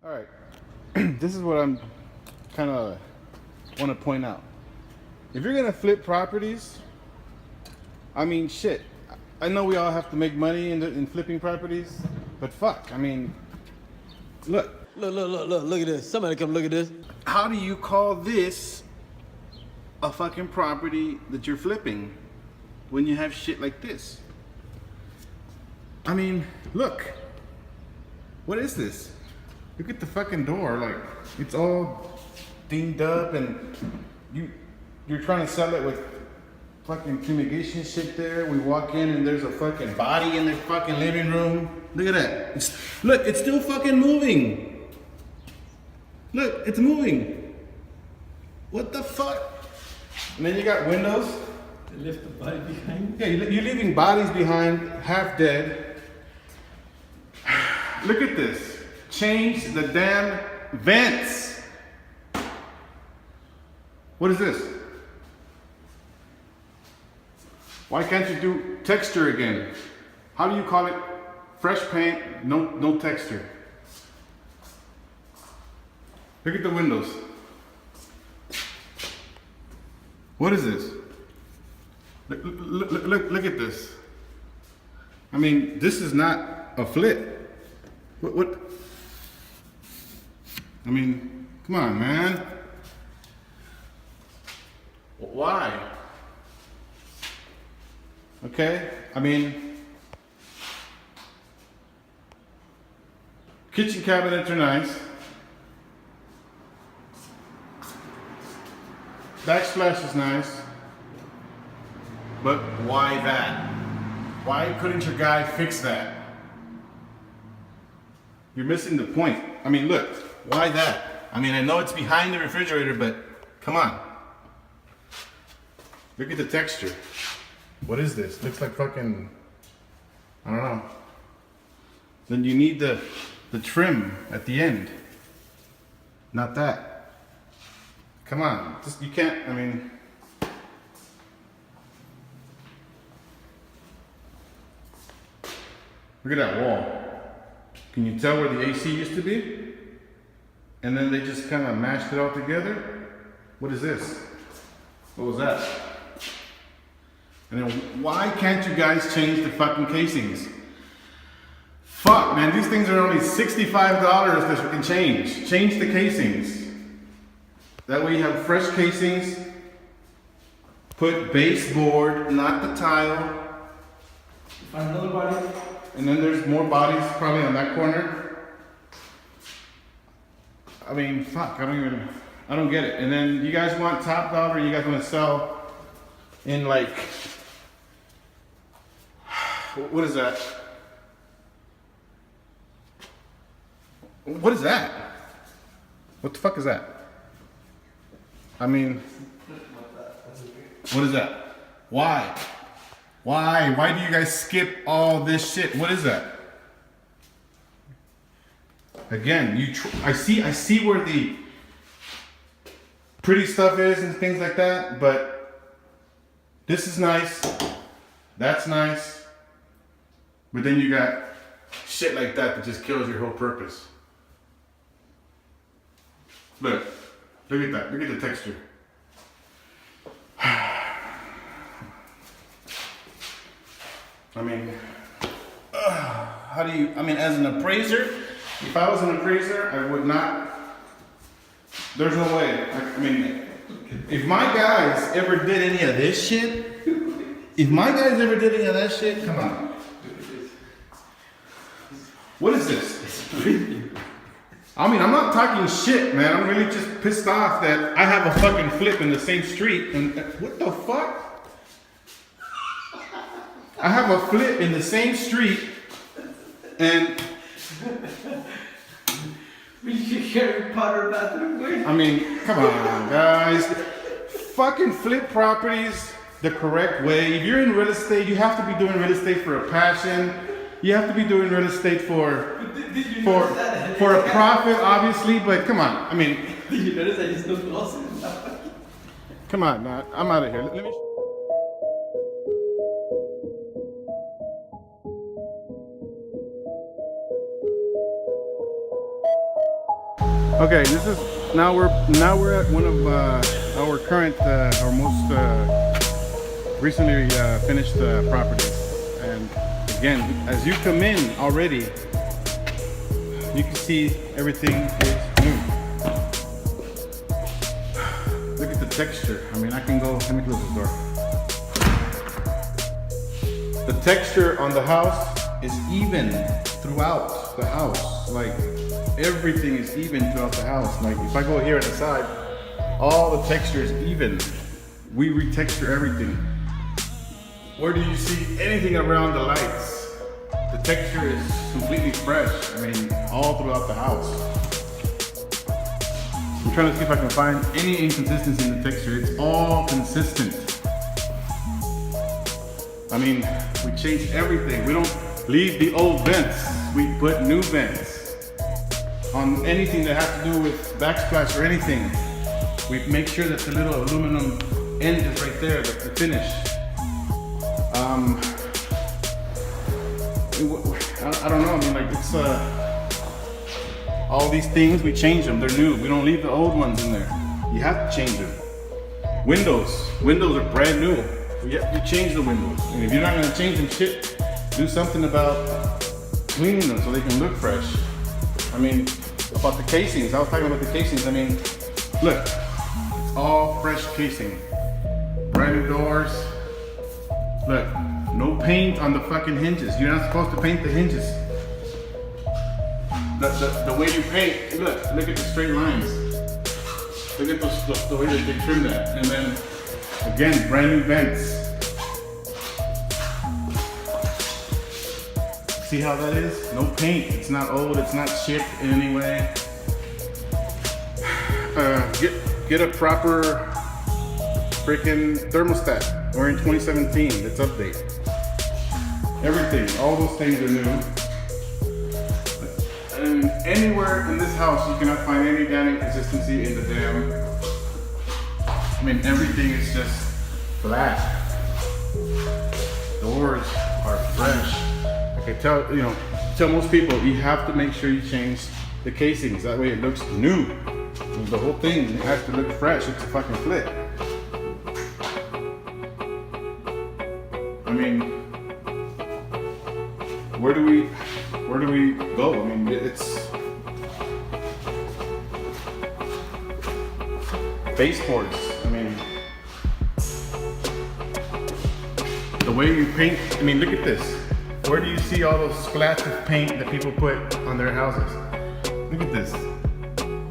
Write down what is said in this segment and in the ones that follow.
All right, this is what I'm kind of want to point out. If you're gonna flip properties, I mean, shit. I know we all have to make money in flipping properties, but fuck, I mean, look. Look at this. Somebody come look at this. How do you call this a fucking property that you're flipping when you have shit like this? I mean, look. What is this? Look at the fucking door, like it's all dinged up, and you're trying to sell it with fucking fumigation shit there. We walk in and there's a fucking body in the fucking living room. Look at that. Look, it's still fucking moving. Look, it's moving. What the fuck? And then you got windows. They left the body behind. Yeah, you're leaving bodies behind, half dead. Look at this. Change the damn vents. What is this? Why can't you do texture again? How do you call it? Fresh paint, no texture. Look at the windows. What is this? Look at this. I mean, this is not a flip. What? I mean, come on, man. Why? Okay, I mean, kitchen cabinets are nice. Backsplash is nice. But why that? Why couldn't your guy fix that? You're missing the point. I mean, look, why that? I mean, I know it's behind the refrigerator, but come on. Look at the texture. What is this? Looks like fucking, I don't know. Then you need the trim at the end. Not that. Come on, just, you can't, I mean. Look at that wall. Can you tell where the AC used to be? And then they just kind of mashed it all together? What is this? What was that? And then why can't you guys change the fucking casings? Fuck, man, these things are only $65 that you can change. Change the casings. That way you have fresh casings. Put baseboard, not the tile. Find another body. And then there's more bodies probably on that corner. I mean, fuck, I don't get it. And then you guys want top dollar, you guys want to sell in like, what is that? What is that? What the fuck is that? I mean, what is that? Why? Why do you guys skip all this shit? What is that? Again, I see where the pretty stuff is and things like that, but this is nice. That's nice. But then you got shit like that just kills your whole purpose. Look at that. Look at the texture. I mean, how do you, I mean, as an appraiser, if I was an appraiser, I would not, there's no way. I mean, if my guys ever did any of this shit, come on. What is this? I mean, I'm not talking shit, man. I'm really just pissed off that I have a fucking flip in the same street. And what the fuck? I have a flip in the same street, and Harry Potter bathroom. I mean, come on, guys. Fucking flip properties the correct way. If you're in real estate, you have to be doing real estate for a passion. You have to be doing real estate for a profit, obviously. But come on, I mean. Did you notice I just lost it? Come on, man. I'm out of here. Let me. Okay, this is now we're at one of our current our most recently finished properties, and again, as you come in already, you can see everything is new. Look at the texture. I mean, I can go. Let me close this door. The texture on the house is even throughout the house. Like everything is even throughout the house. Like if I go here on the side, all the texture is even. We retexture everything. Where do you see anything around the lights? The texture is completely fresh. I mean, all throughout the house. I'm trying to see if I can find any inconsistency in the texture. It's all consistent. I mean, we changed everything. We don't leave the old vents. We put new vents. On anything that has to do with backsplash or anything, we make sure that the little aluminum end is right there, the finish. I don't know, I mean, like it's all these things, we change them, they're new. We don't leave the old ones in there. You have to change them. Windows are brand new. You change the windows. And if you're not gonna change them shit, do something about cleaning them so they can look fresh. I mean, about the casings, I was talking about the casings. I mean, look, it's all fresh casing. Brand new doors. Look, no paint on the fucking hinges. You're not supposed to paint the hinges. The way you paint, look at the straight lines. Look at the way that they trim that. And then, again, brand new vents. See how that is? No paint. It's not old. It's not chipped in any way. Get a proper freaking thermostat. We're in 2017. Let's update. Everything. All those things are new. And anywhere in this house, you cannot find any damn inconsistency in the damn. I mean, everything is just flat. Doors are fresh. I tell most people, you have to make sure you change the casings. That way it looks new. The whole thing has to look fresh. It's a fucking flip. I mean, where do we go? I mean, it's baseboards. I mean, the way you paint. I mean, look at this. Where do you see all those splats of paint that people put on their houses? Look at this.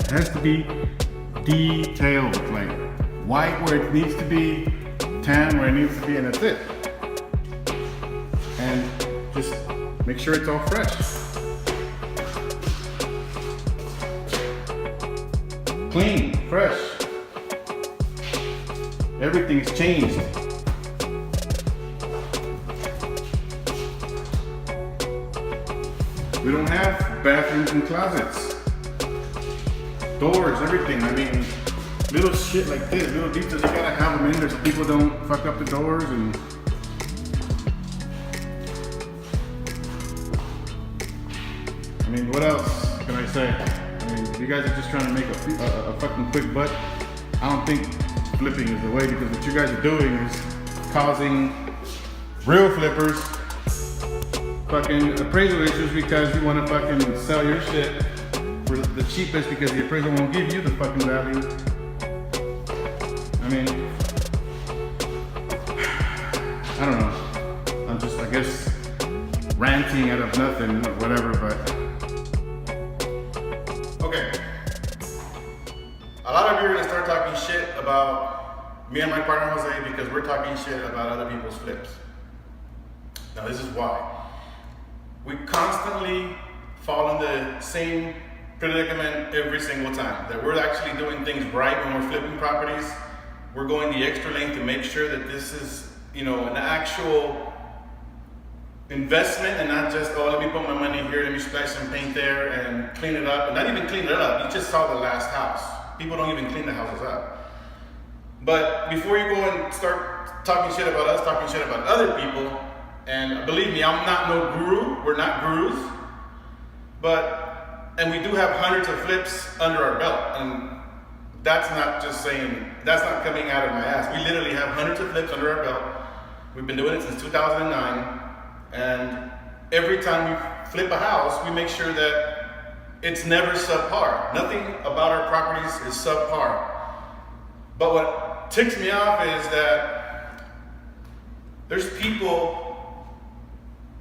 It has to be detailed, like white where it needs to be, tan where it needs to be, and that's it. And just make sure it's all fresh. Clean, fresh. Everything is changed. We don't have bathrooms and closets. Doors, everything. I mean, little shit like this, little details, you gotta have them in there so people don't fuck up the doors. And I mean, what else can I say? I mean, you guys are just trying to make a fucking quick buck. I don't think flipping is the way, because what you guys are doing is causing real flippers fucking appraisal issues because you want to fucking sell your shit for the cheapest because the appraiser won't give you the fucking value. I mean, I don't know. I'm just, I guess, ranting out of nothing, whatever, but. Okay. A lot of you are going to start talking shit about me and my partner Jose because we're talking shit about other people's flips. Now, this is why. We constantly fall in the same predicament every single time. That we're actually doing things right when we're flipping properties. We're going the extra length to make sure that this is, an actual investment and not just, oh, let me put my money here, let me splash some paint there and clean it up. And not even clean it up, you just saw the last house. People don't even clean the houses up. But before you go and start talking shit about us, talking shit about other people, and believe me, I'm not no guru, we're not gurus, but and we do have hundreds of flips under our belt. And that's not just saying, that's not coming out of my ass. We literally have hundreds of flips under our belt. We've been doing it since 2009. And every time we flip a house, we make sure that it's never subpar. Nothing about our properties is subpar. But what ticks me off is that there's people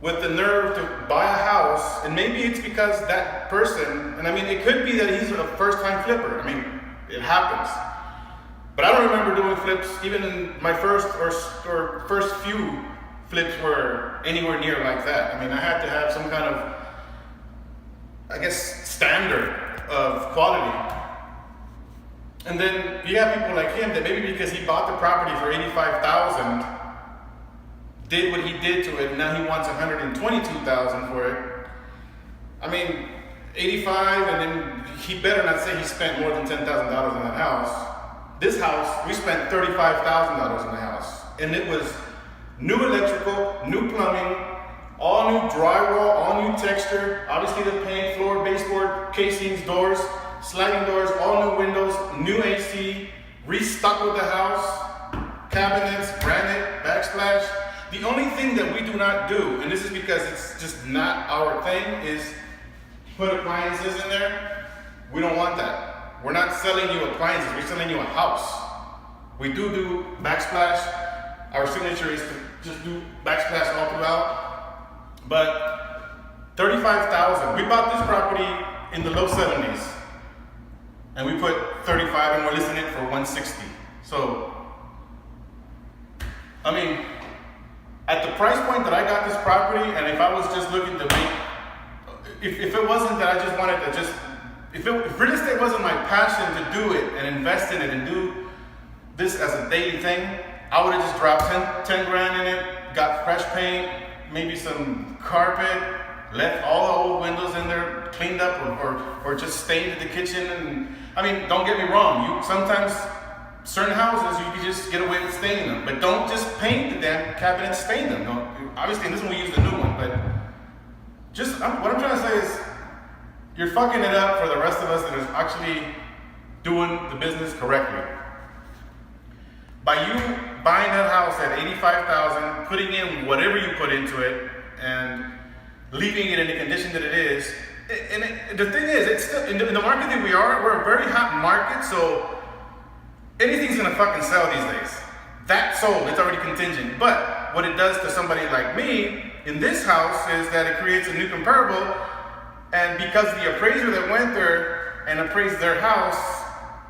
with the nerve to buy a house, and maybe it's because that person, and I mean, it could be that he's a first-time flipper. I mean, it happens. But I don't remember doing flips, even in my first or first few flips were anywhere near like that. I mean, I had to have some kind of, I guess, standard of quality. And then you have people like him that maybe because he bought the property for $85,000, did what he did to it, and now he wants $122,000 for it. I mean, 85, and then he better not say he spent more than $10,000 in that house. This house, we spent $35,000 in the house, and it was new electrical, new plumbing, all new drywall, all new texture, obviously the paint, floor, baseboard, casings, doors, sliding doors, all new windows, new AC, restocked with the house, cabinets, granite, backsplash. The only thing that we do not do, and this is because it's just not our thing, is put appliances in there. We don't want that. We're not selling you appliances, we're selling you a house. We do backsplash. Our signature is to just do backsplash all throughout. But $35,000, we bought this property in the low 70s. And we put 35 and we're listing it for 160. So, I mean, at the price point that I got this property, and if I was just looking to make, if it wasn't that I just wanted to just, if real estate wasn't my passion to do it and invest in it and do this as a daily thing, I would have just dropped 10 grand in it, got fresh paint, maybe some carpet, left all the old windows in there, cleaned up, or just stained the kitchen. And I mean, don't get me wrong, sometimes certain houses you can just get away with staining them, but don't just paint the damn cabinets, stain them. No, obviously in this one we use the new one, but just what I'm trying to say is you're fucking it up for the rest of us that is actually doing the business correctly. By you buying that house at $85,000, putting in whatever you put into it, and leaving it in the condition that it is, the thing is, it's still in the market that we are. We're a very hot market, so anything's gonna fucking sell these days. That sold, it's already contingent. But what it does to somebody like me in this house is that it creates a new comparable, and because the appraiser that went there and appraised their house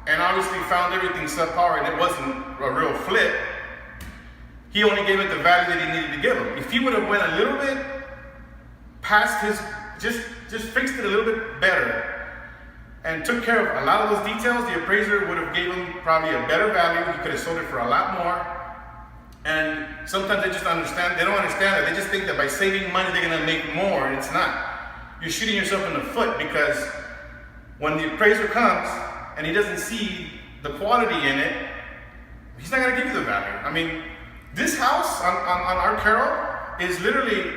and obviously found everything subpar and it wasn't a real flip, he only gave it the value that he needed to give him. If he would have went a little bit past his, just fixed it a little bit better and took care of a lot of those details, the appraiser would have given probably a better value. He could have sold it for a lot more. And sometimes they just understand, they don't understand that. They just think that by saving money, they're gonna make more, and it's not. You're shooting yourself in the foot, because when the appraiser comes and he doesn't see the quality in it, he's not gonna give you the value. I mean, this house on our Carroll is literally,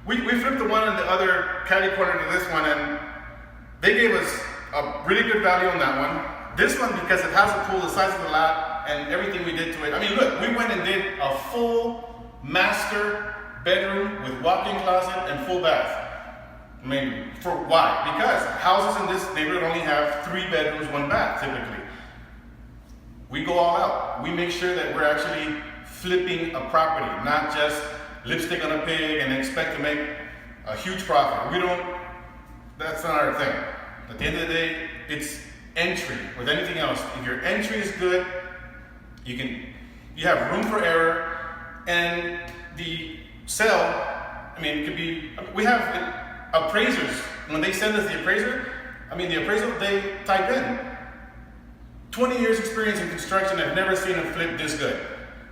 we flipped the one in the other catty corner to this one, and they gave us a really good value on that one. This one, because it has a pool the size of the lot and everything we did to it. I mean, look, we went and did a full master bedroom with walk-in closet and full bath. I mean, for why? Because houses in this neighborhood only have 3 bedrooms, 1 bath, typically. We go all out. We make sure that we're actually flipping a property, not just lipstick on a pig and expect to make a huge profit. We don't, that's not our thing. At the end of the day, it's entry with anything else. If your entry is good, you have room for error, and the sell, I mean, it could be, we have appraisers, when they send us the appraiser, I mean, the appraisal, they type in 20 years experience in construction, I've never seen a flip this good.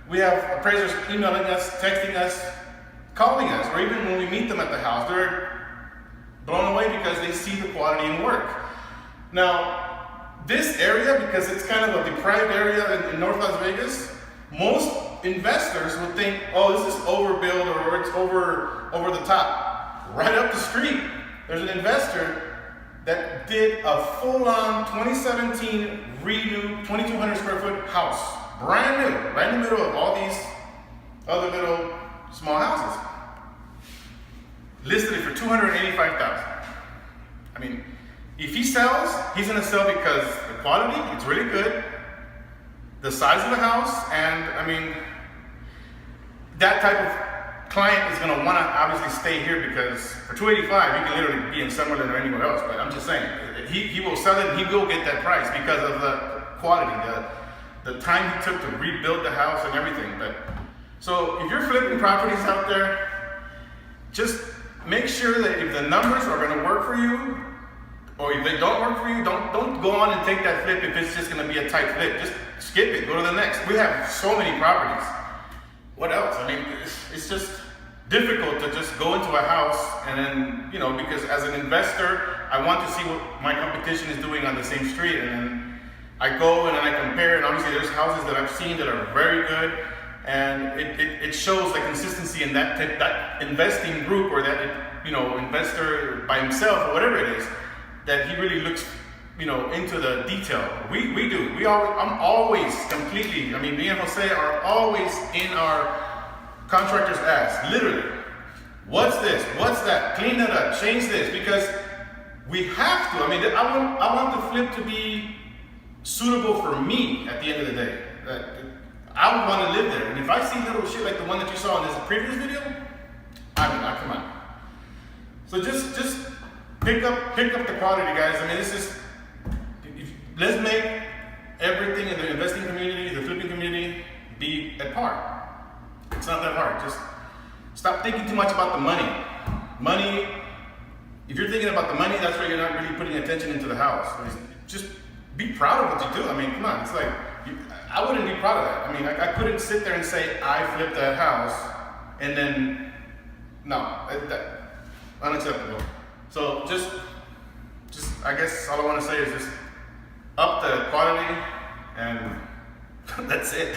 We have appraisers emailing us, texting us, calling us, or even when we meet them at the house, they're blown away because they see the quality in work. Now, this area, because it's kind of a deprived area in North Las Vegas, most investors would think, oh, this is overbuilt or it's over the top. Right up the street, there's an investor that did a full-on 2017 redo 2,200 square foot house, brand new, right in the middle of all these other little small houses. Listed it for $285,000. I mean, if he sells, he's gonna sell because the quality, it's really good, the size of the house, and I mean, that type of client is gonna wanna obviously stay here because for $285, you can literally be in Summerlin or anywhere else, but I'm just saying, he will sell it and he will get that price because of the quality, the time he took to rebuild the house and everything. But so if you're flipping properties out there, just make sure that if the numbers are gonna work for you, or if they don't work for you, don't go on and take that flip if it's just gonna be a tight flip. Just skip it, go to the next. We have so many properties. What else? I mean, it's just difficult to just go into a house and then, you know, because as an investor, I want to see what my competition is doing on the same street, and then I go and I compare, and obviously there's houses that I've seen that are very good, and it shows the consistency in that investing group, or that, you know, investor by himself or whatever it is, that he really looks, you know, into the detail. We do. I'm always completely, I mean, me and Jose are always in our contractor's ass, literally. What's this? What's that? Clean that up, change this, because we have to. I mean, I want the flip to be suitable for me at the end of the day. I would want to live there. And if I see little shit like the one that you saw in this previous video, I come on. So just pick up the quality, guys. I mean, let's make everything in the investing community, the flipping community, be at par. It's not that hard. Just stop thinking too much about the money. Money, if you're thinking about the money, that's why you're not really putting attention into the house. Just be proud of what you do. I mean, come on. It's like, I wouldn't be proud of that. I mean, I couldn't sit there and say, I flipped that house, and then, no, that unacceptable. So just, I guess all I want to say is just up the quality, and that's it.